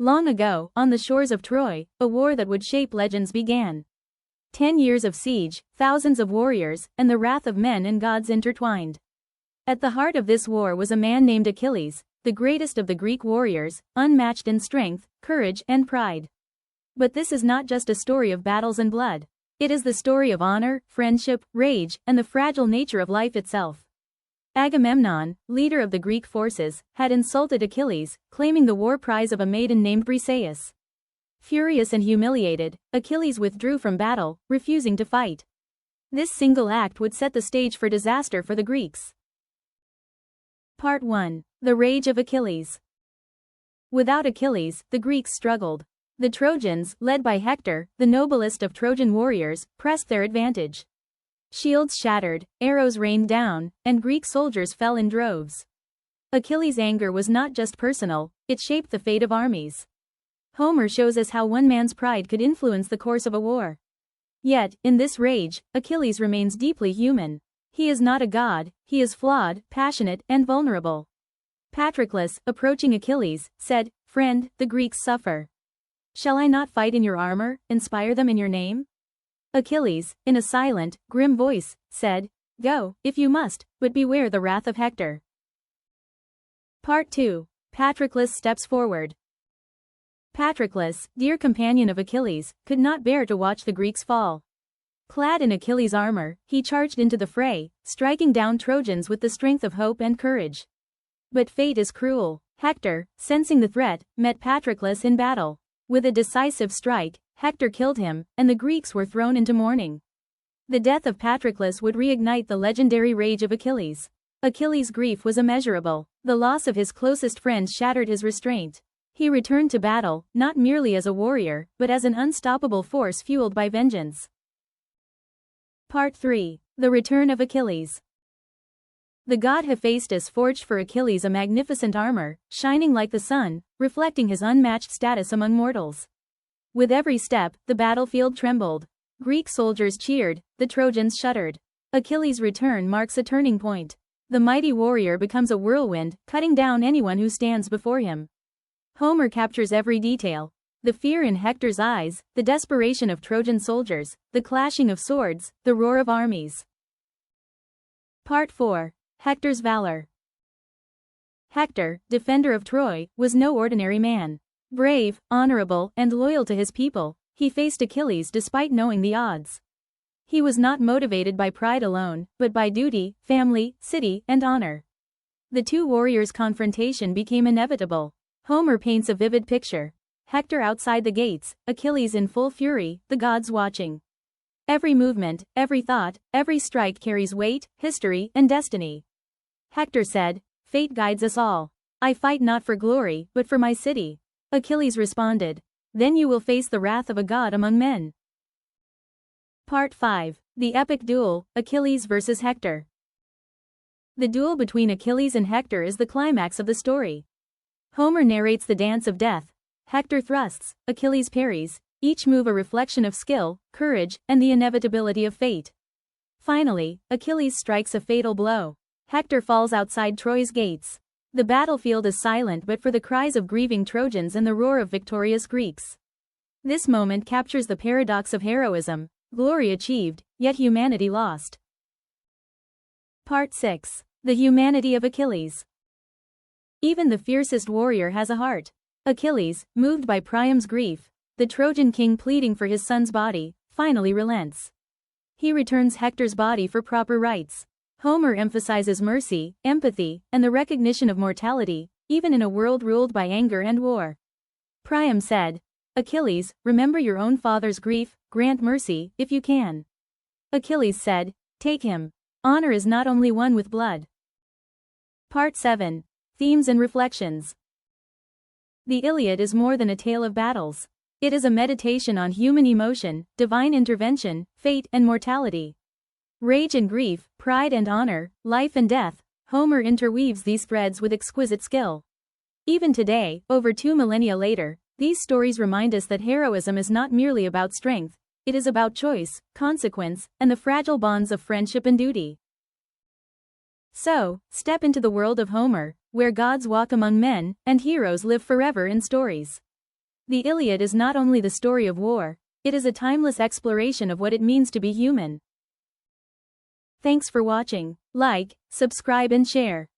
Long ago, on the shores of Troy, a war that would shape legends began. 10 years of siege, thousands of warriors, and the wrath of men and gods intertwined. At the heart of this war was a man named Achilles, the greatest of the Greek warriors, unmatched in strength, courage, and pride. But this is not just a story of battles and blood. It is the story of honor, friendship, rage, and the fragile nature of life itself. Agamemnon, leader of the Greek forces, had insulted Achilles, claiming the war prize of a maiden named Briseis. Furious and humiliated, Achilles withdrew from battle, refusing to fight. This single act would set the stage for disaster for the Greeks. Part 1. The Rage of Achilles. Without Achilles, the Greeks struggled. The Trojans, led by Hector, the noblest of Trojan warriors, pressed their advantage. Shields shattered, arrows rained down, and Greek soldiers fell in droves. Achilles' anger was not just personal, it shaped the fate of armies. Homer shows us how one man's pride could influence the course of a war. Yet, in this rage, Achilles remains deeply human. He is not a god, he is flawed, passionate, and vulnerable. Patroclus, approaching Achilles, said, "Friend, the Greeks suffer. Shall I not fight in your armor, inspire them in your name?" Achilles, in a silent, grim voice, said, "Go, if you must, but beware the wrath of Hector." Part 2. Patroclus steps forward. Patroclus, dear companion of Achilles, could not bear to watch the Greeks fall. Clad in Achilles' armor, he charged into the fray, striking down Trojans with the strength of hope and courage. But fate is cruel. Hector, sensing the threat, met Patroclus in battle. With a decisive strike, Hector killed him, and the Greeks were thrown into mourning. The death of Patroclus would reignite the legendary rage of Achilles. Achilles' grief was immeasurable. The loss of his closest friend shattered his restraint. He returned to battle, not merely as a warrior, but as an unstoppable force fueled by vengeance. Part 3. The Return of Achilles. The god Hephaestus forged for Achilles a magnificent armor, shining like the sun, reflecting his unmatched status among mortals. With every step, the battlefield trembled. Greek soldiers cheered, the Trojans shuddered. Achilles' return marks a turning point. The mighty warrior becomes a whirlwind, cutting down anyone who stands before him. Homer captures every detail. The fear in Hector's eyes, the desperation of Trojan soldiers, the clashing of swords, the roar of armies. Part 4. Hector's valor. Hector, defender of Troy, was no ordinary man. Brave, honorable, and loyal to his people, he faced Achilles despite knowing the odds. He was not motivated by pride alone, but by duty, family, city, and honor. The two warriors' confrontation became inevitable. Homer paints a vivid picture. Hector outside the gates, Achilles in full fury, the gods watching. Every movement, every thought, every strike carries weight, history, and destiny. Hector said, "Fate guides us all. I fight not for glory, but for my city." Achilles responded, "Then you will face the wrath of a god among men." Part 5. The Epic Duel, Achilles versus Hector. The duel between Achilles and Hector is the climax of the story. Homer narrates the dance of death. Hector thrusts, Achilles parries, each move a reflection of skill, courage, and the inevitability of fate. Finally, Achilles strikes a fatal blow. Hector falls outside Troy's gates. The battlefield is silent but for the cries of grieving Trojans and the roar of victorious Greeks. This moment captures the paradox of heroism, glory achieved, yet humanity lost. Part 6. The Humanity of Achilles. Even the fiercest warrior has a heart. Achilles, moved by Priam's grief, the Trojan king pleading for his son's body, finally relents. He returns Hector's body for proper rites. Homer emphasizes mercy, empathy, and the recognition of mortality, even in a world ruled by anger and war. Priam said, "Achilles, remember your own father's grief, grant mercy, if you can." Achilles said, "Take him. Honor is not only won with blood." Part 7. Themes and Reflections. The Iliad is more than a tale of battles. It is a meditation on human emotion, divine intervention, fate and mortality. Rage and grief, pride and honor, life and death, Homer interweaves these threads with exquisite skill. Even today, over 2 millennia later, these stories remind us that heroism is not merely about strength, it is about choice, consequence, and the fragile bonds of friendship and duty. So, step into the world of Homer, where gods walk among men, and heroes live forever in stories. The Iliad is not only the story of war, it is a timeless exploration of what it means to be human. Thanks for watching. Like, subscribe and share.